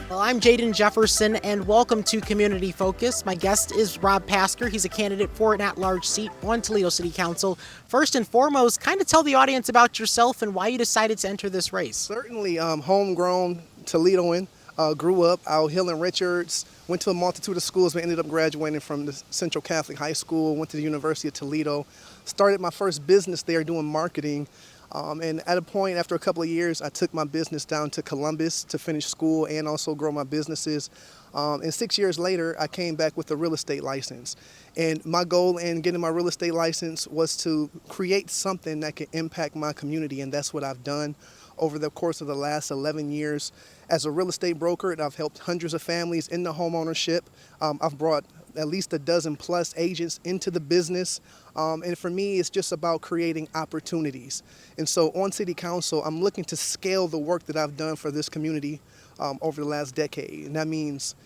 Well, I'm Jaden Jefferson, and welcome to Community Focus. My guest is Rob Pasker. He's a candidate for an at-large seat on Toledo City Council. First and foremost, kind of tell the audience about yourself and why you decided to enter this race. Certainly, homegrown Toledoan. Grew up out Hill and Richards. Went to a multitude of schools, but ended up graduating from the Central Catholic High School. Went to the University of Toledo. Started my first business there doing marketing. And at a point, after a couple of years, I took my business down to Columbus to finish school and also grow my businesses. And 6 years later, I came back with a real estate license. And my goal in getting my real estate license was to create something that could impact my community, and that's what I've done over the course of the last 11 years. As a real estate broker, I've helped hundreds of families into homeownership. I've brought at least a dozen plus agents into the business. And for me, it's just about creating opportunities. And so on City Council, I'm looking to scale the work that I've done for this community over the last decade. And that means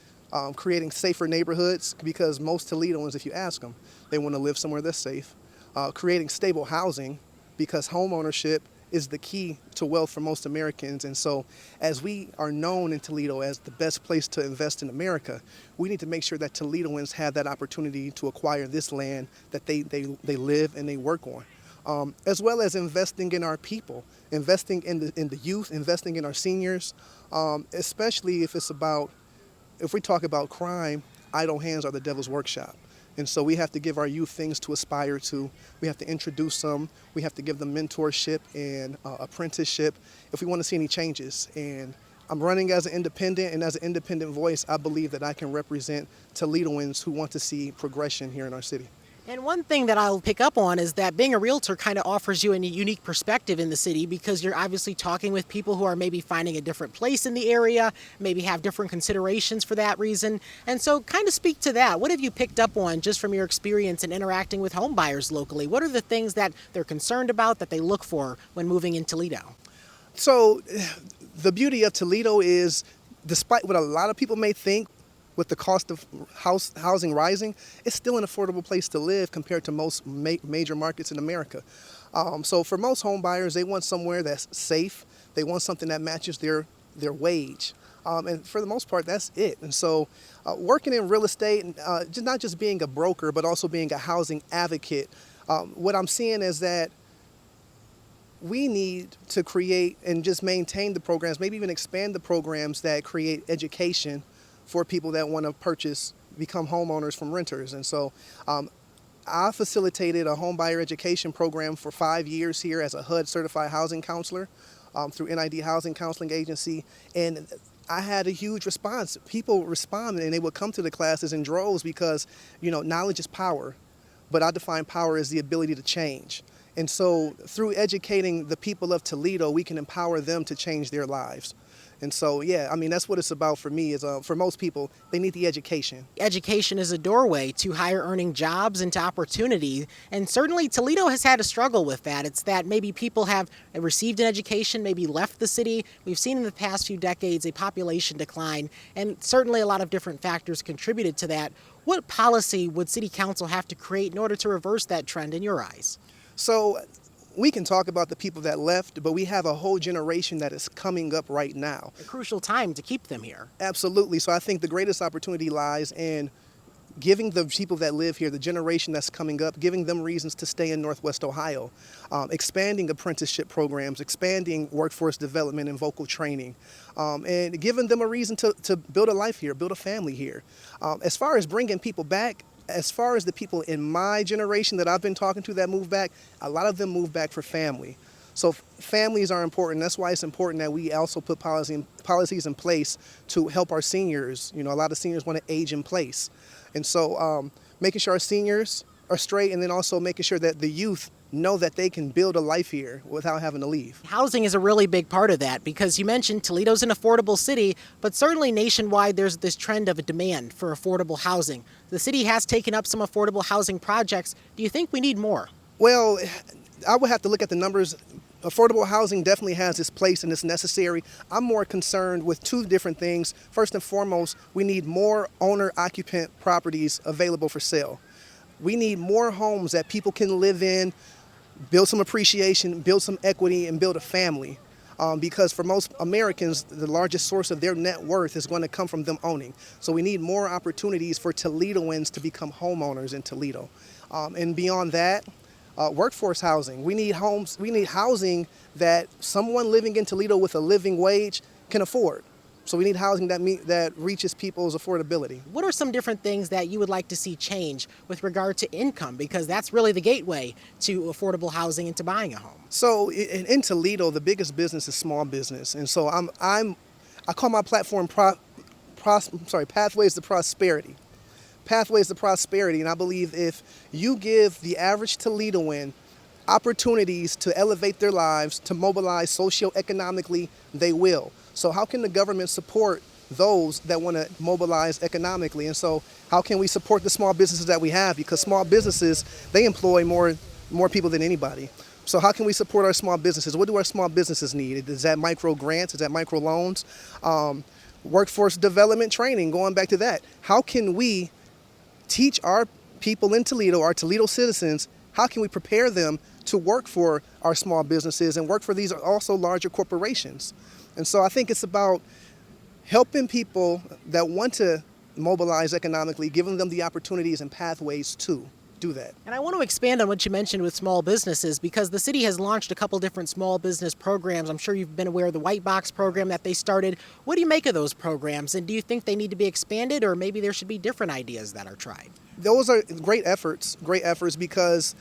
creating safer neighborhoods, because most Toledoans, if you ask them, they want to live somewhere that's safe. Creating stable housing, because home ownership is the key to wealth for most Americans. And so as we are known in Toledo as the best place to invest in America, we need to make sure that Toledoans have that opportunity to acquire this land that they live and they work on. As well as investing in our people, investing in the youth, investing in our seniors, especially if we talk about crime, idle hands are the devil's workshop. And so we have to give our youth things to aspire to. We have to introduce them. We have to give them mentorship and apprenticeship if we want to see any changes. And I'm running as an independent, and as an independent voice, I believe that I can represent Toledoans who want to see progression here in our city. And one thing that I'll pick up on is that being a realtor kind of offers you a unique perspective in the city, because you're obviously talking with people who are maybe finding a different place in the area, maybe have different considerations for that reason. And so kind of speak to that. What have you picked up on just from your experience in interacting with home buyers locally? What are the things that they're concerned about, that they look for when moving in Toledo? So the beauty of Toledo is, despite what a lot of people may think, with the cost of housing rising, it's still an affordable place to live compared to most major markets in America. So for most home buyers, they want somewhere that's safe. They want something that matches their wage. And for the most part, that's it. And so working in real estate, not just being a broker, but also being a housing advocate, what I'm seeing is that we need to create and just maintain the programs, maybe even expand the programs that create education for people that want to become homeowners from renters. And so I facilitated a home buyer education program for 5 years here as a HUD certified housing counselor through NID Housing Counseling Agency. And I had a huge response. People responded, and they would come to the classes in droves because, knowledge is power. But I define power as the ability to change. And so through educating the people of Toledo, we can empower them to change their lives. And so, that's what it's about for me, is for most people, they need the education. Education is a doorway to higher earning jobs and to opportunity. And certainly Toledo has had a struggle with that. It's that maybe people have received an education, maybe left the city. We've seen in the past few decades a population decline, and certainly a lot of different factors contributed to that. What policy would City Council have to create in order to reverse that trend in your eyes? So we can talk about the people that left, but we have a whole generation that is coming up right now. A crucial time to keep them here. Absolutely. So I think the greatest opportunity lies in giving the people that live here, the generation that's coming up, giving them reasons to stay in Northwest Ohio, expanding apprenticeship programs, expanding workforce development and vocal training, and giving them a reason to build a life here, build a family here. As far as bringing people back, as far as the people in my generation that I've been talking to that moved back, a lot of them moved back for family. So families are important. That's why it's important that we also put policies in place to help our seniors. A lot of seniors want to age in place. And so making sure our seniors are straight, and then also making sure that the youth know that they can build a life here without having to leave. Housing is a really big part of that, because you mentioned Toledo's an affordable city, but certainly nationwide there's this trend of a demand for affordable housing. The city has taken up some affordable housing projects. Do you think we need more? Well, I would have to look at the numbers. Affordable housing definitely has its place and it's necessary. I'm more concerned with two different things. First and foremost, we need more owner-occupant properties available for sale. We need more homes that people can live in, build some appreciation, build some equity, and build a family. because for most Americans, the largest source of their net worth is going to come from them owning. So we need more opportunities for Toledoans to become homeowners in Toledo. And beyond that, workforce housing. We need homes. We need housing that someone living in Toledo with a living wage can afford. So we need housing that reaches people's affordability. What are some different things that you would like to see change with regard to income? Because that's really the gateway to affordable housing and to buying a home. So in Toledo, the biggest business is small business, and so I call my platform Pathways to Prosperity. Pathways to Prosperity, and I believe if you give the average Toledoan opportunities to elevate their lives, to mobilize socioeconomically, they will. So how can the government support those that want to mobilize economically? And so how can we support the small businesses that we have? Because small businesses, they employ more people than anybody. So how can we support our small businesses? What do our small businesses need? Is that micro grants? Is that micro loans? Workforce development training, going back to that. How can we teach our people in Toledo, our Toledo citizens, how can we prepare them to work for our small businesses and work for these also larger corporations? And so I think it's about helping people that want to mobilize economically, giving them the opportunities and pathways to do that. And I want to expand on what you mentioned with small businesses, because the city has launched a couple different small business programs. I'm sure you've been aware of the White Box program that they started. What do you make of those programs? And do you think they need to be expanded, or maybe there should be different ideas that are tried? Those are great efforts because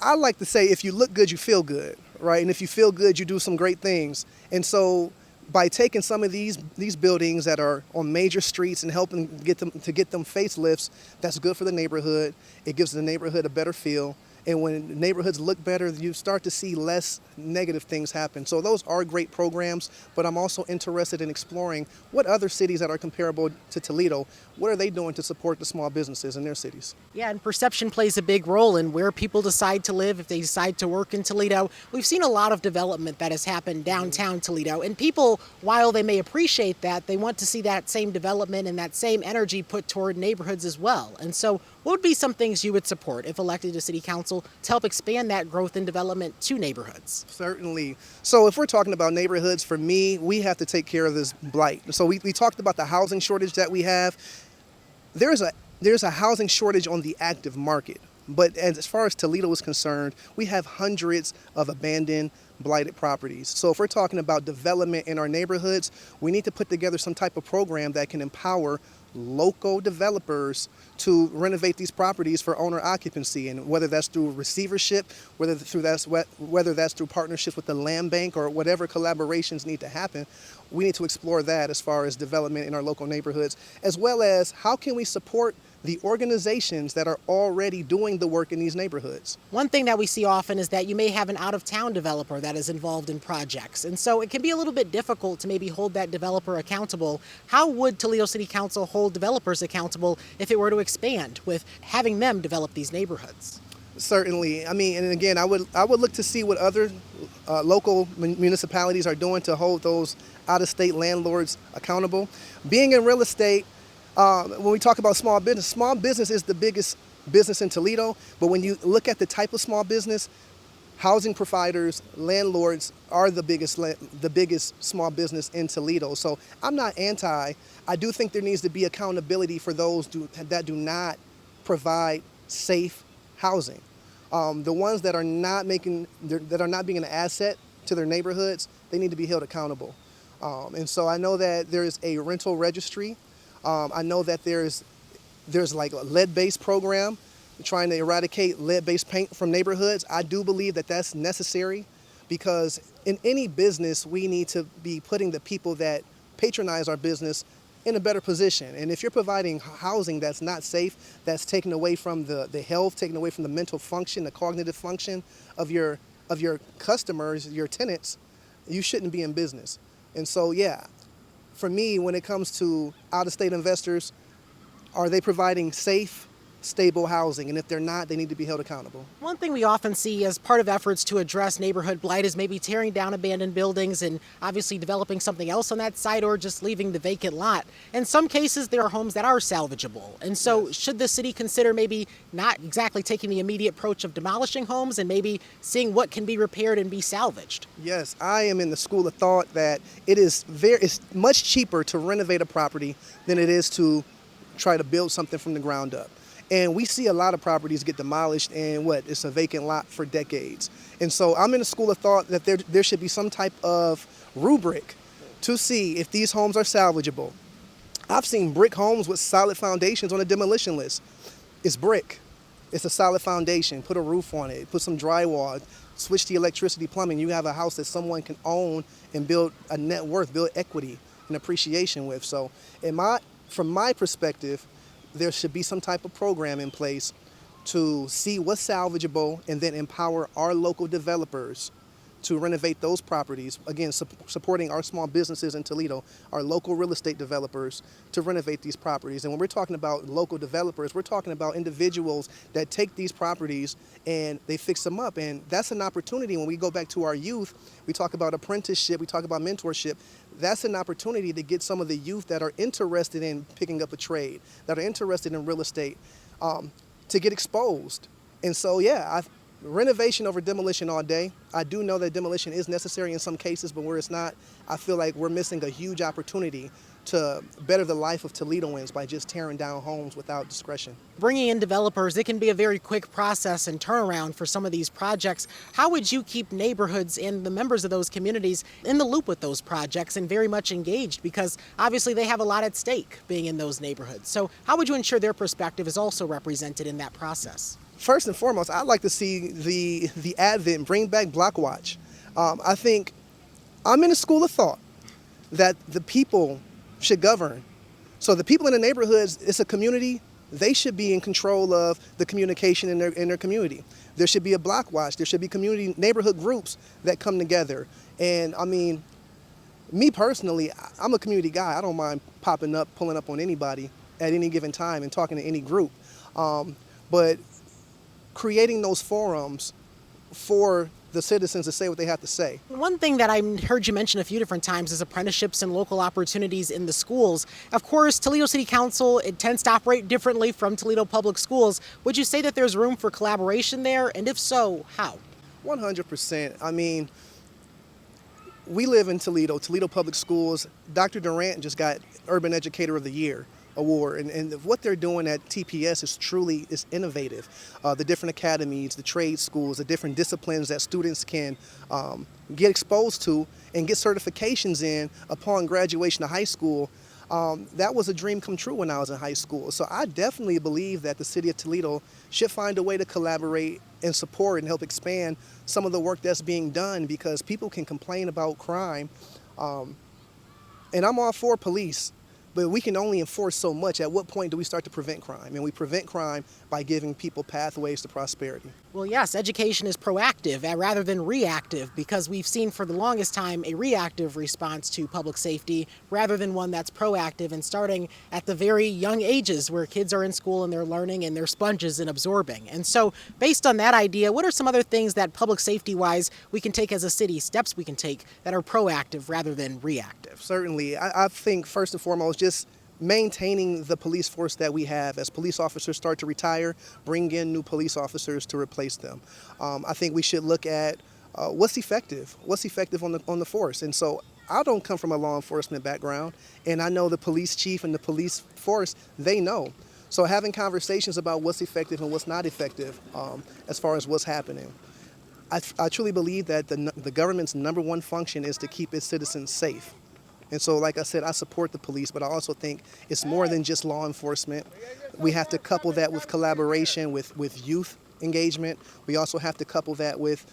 I like to say if you look good, you feel good, right? And if you feel good, you do some great things. And so by taking some of these buildings that are on major streets and helping get them facelifts, that's good for the neighborhood. It gives the neighborhood a better feel. And when neighborhoods look better, you start to see less negative things happen. So those are great programs, but I'm also interested in exploring what other cities that are comparable to Toledo, what are they doing to support the small businesses in their cities? Yeah, and perception plays a big role in where people decide to live, if they decide to work in Toledo. We've seen a lot of development that has happened downtown Toledo, and people, while they may appreciate that, they want to see that same development and that same energy put toward neighborhoods as well. And so what would be some things you would support if elected to City Council to help expand that growth and development to neighborhoods? Certainly. So if we're talking about neighborhoods, for me, we have to take care of this blight. So we talked about the housing shortage that we have. There's a housing shortage on the active market. But as far as Toledo is concerned, we have hundreds of abandoned, blighted properties. So if we're talking about development in our neighborhoods, we need to put together some type of program that can empower local developers to renovate these properties for owner occupancy, and whether that's through receivership, whether that's through partnerships with the land bank, or whatever collaborations need to happen, we need to explore that as far as development in our local neighborhoods, as well as how can we support the organizations that are already doing the work in these neighborhoods. One thing that we see often is that you may have an out-of-town developer that is involved in projects, and so it can be a little bit difficult to maybe hold that developer accountable. How would Toledo City Council hold developers accountable if it were to expand with having them develop these neighborhoods? Certainly. I mean, and again, I would look to see what other local municipalities are doing to hold those out-of-state landlords accountable. Being in real estate, when we talk about small business is the biggest business in Toledo. But when you look at the type of small business, housing providers, landlords are the biggest small business in Toledo. So I'm not anti. I do think there needs to be accountability for those that do not provide safe housing. The ones that are not being an asset to their neighborhoods, they need to be held accountable. And so I know that there is a rental registry. I know that there's like a lead-based program trying to eradicate lead-based paint from neighborhoods. I do believe that that's necessary, because in any business, we need to be putting the people that patronize our business in a better position. And if you're providing housing that's not safe, that's taken away from the health, taken away from the mental function, the cognitive function of your customers, your tenants, you shouldn't be in business. And so, yeah, for me, when it comes to out-of-state investors, are they providing safe stable housing. And if they're not, they need to be held accountable. One thing we often see as part of efforts to address neighborhood blight is maybe tearing down abandoned buildings and obviously developing something else on that site or just leaving the vacant lot. In some cases, there are homes that are salvageable. And so should the city consider maybe not exactly taking the immediate approach of demolishing homes and maybe seeing what can be repaired and be salvaged? Yes, I am in the school of thought that it's much cheaper to renovate a property than it is to try to build something from the ground up. And we see a lot of properties get demolished and it's a vacant lot for decades. And so I'm in a school of thought that there should be some type of rubric to see if these homes are salvageable. I've seen brick homes with solid foundations on a demolition list. It's brick. It's a solid foundation. Put a roof on it. Put some drywall. Switch the electricity, plumbing. You have a house that someone can own and build a net worth, build equity and appreciation with. So from my perspective, there should be some type of program in place to see what's salvageable and then empower our local developers to renovate those properties. Again, supporting our small businesses in Toledo, our local real estate developers to renovate these properties. And when we're talking about local developers, we're talking about individuals that take these properties and they fix them up. And that's an opportunity. When we go back to our youth, we talk about apprenticeship, we talk about mentorship. That's an opportunity to get some of the youth that are interested in picking up a trade, that are interested in real estate, to get exposed. And so, renovation over demolition all day. I do know that demolition is necessary in some cases, but where it's not, I feel like we're missing a huge opportunity to better the life of Toledoans by just tearing down homes without discretion. Bringing in developers, it can be a very quick process and turnaround for some of these projects. How would you keep neighborhoods and the members of those communities in the loop with those projects and very much engaged? Because obviously they have a lot at stake being in those neighborhoods. So how would you ensure their perspective is also represented in that process? First and foremost, I'd like to see the advent bring back Block Watch. I think I'm in a school of thought that the people should govern. So the people in the neighborhoods, it's a community. They should be in control of the communication in their community. There should be a Block Watch. There should be community neighborhood groups that come together. And I mean, me personally, I'm a community guy. I don't mind pulling up on anybody at any given time and talking to any group. But creating those forums for the citizens to say what they have to say. One thing that I heard you mention a few different times is apprenticeships and local opportunities in the schools. Of course, Toledo City Council, it tends to operate differently from Toledo Public Schools. Would you say that there's room for collaboration there? And if so, how? 100%. I mean, we live in Toledo Public Schools. Dr. Durant just got Urban Educator of the Year award, and what they're doing at TPS is innovative. The different academies, the trade schools, the different disciplines that students can get exposed to and get certifications in upon graduation of high school. That was a dream come true when I was in high school. So I definitely believe that the city of Toledo should find a way to collaborate and support and help expand some of the work that's being done, because people can complain about crime. And I'm all for police, but we can only enforce so much. At what point do we start to prevent crime? And we prevent crime by giving people pathways to prosperity. Well, yes, education is proactive rather than reactive, because we've seen for the longest time a reactive response to public safety rather than one that's proactive and starting at the very young ages where kids are in school and they're learning and they're sponges and absorbing. And so based on that idea, what are some other things that public safety-wise we can take as a city, steps we can take that are proactive rather than reactive? Certainly. I think first and foremost, just maintaining the police force that we have. As police officers start to retire, bring in new police officers to replace them. I think we should look at what's effective on the force. And so I don't come from a law enforcement background, and I know the police chief and the police force, they know. So having conversations about what's effective and what's not effective as far as what's happening. I truly believe that the government's number one function is to keep its citizens safe. And so, like I said, I support the police, but I also think it's more than just law enforcement. We have to couple that with collaboration, with youth engagement. We also have to couple that with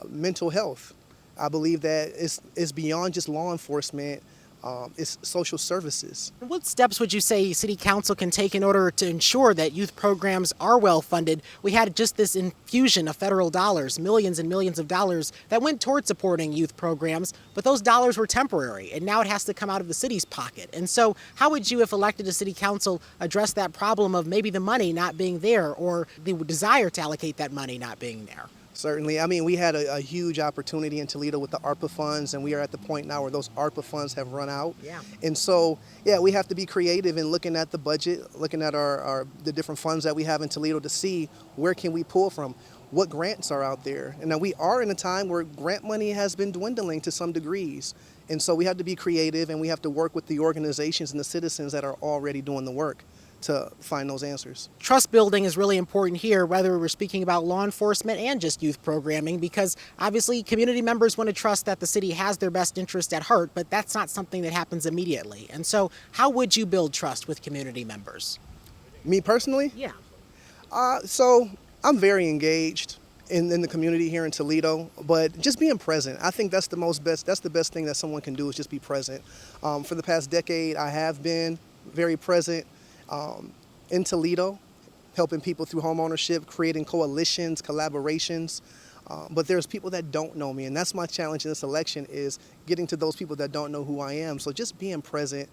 mental health. I believe that it's beyond just law enforcement. it's social services. What steps would you say City Council can take in order to ensure that youth programs are well funded? We had just this infusion of federal dollars, millions and millions of dollars that went toward supporting youth programs, but those dollars were temporary, and now it has to come out of the city's pocket. And so, how would you, if elected to City Council, address that problem of maybe the money not being there or the desire to allocate that money not being there? Certainly. I mean, we had a huge opportunity in Toledo with the ARPA funds, and we are at the point now where those ARPA funds have run out. Yeah. And so, yeah, we have to be creative in looking at the budget, looking at the different funds that we have in Toledo to see where can we pull from, what grants are out there. And now we are in a time where grant money has been dwindling to some degrees. And so we have to be creative, and we have to work with the organizations and the citizens that are already doing the work to find those answers. Trust building is really important here, whether we're speaking about law enforcement and just youth programming, because obviously community members want to trust that the city has their best interest at heart, but that's not something that happens immediately. And so how would you build trust with community members? Me personally? Yeah. So I'm very engaged in the community here in Toledo, but just being present. I think that's the best thing that someone can do is just be present. For the past decade, I have been very present in Toledo, helping people through home ownership, creating coalitions, collaborations. But there's people that don't know me, and that's my challenge in this election is getting to those people that don't know who I am. So just being present,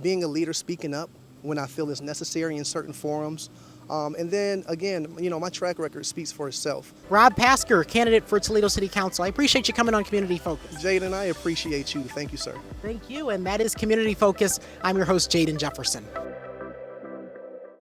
being a leader, speaking up when I feel is necessary in certain forums. And then, again, my track record speaks for itself. Rob Pasker, candidate for Toledo City Council. I appreciate you coming on Community Focus. Jaden, I appreciate you. Thank you, sir. Thank you, and that is Community Focus. I'm your host, Jaden Jefferson.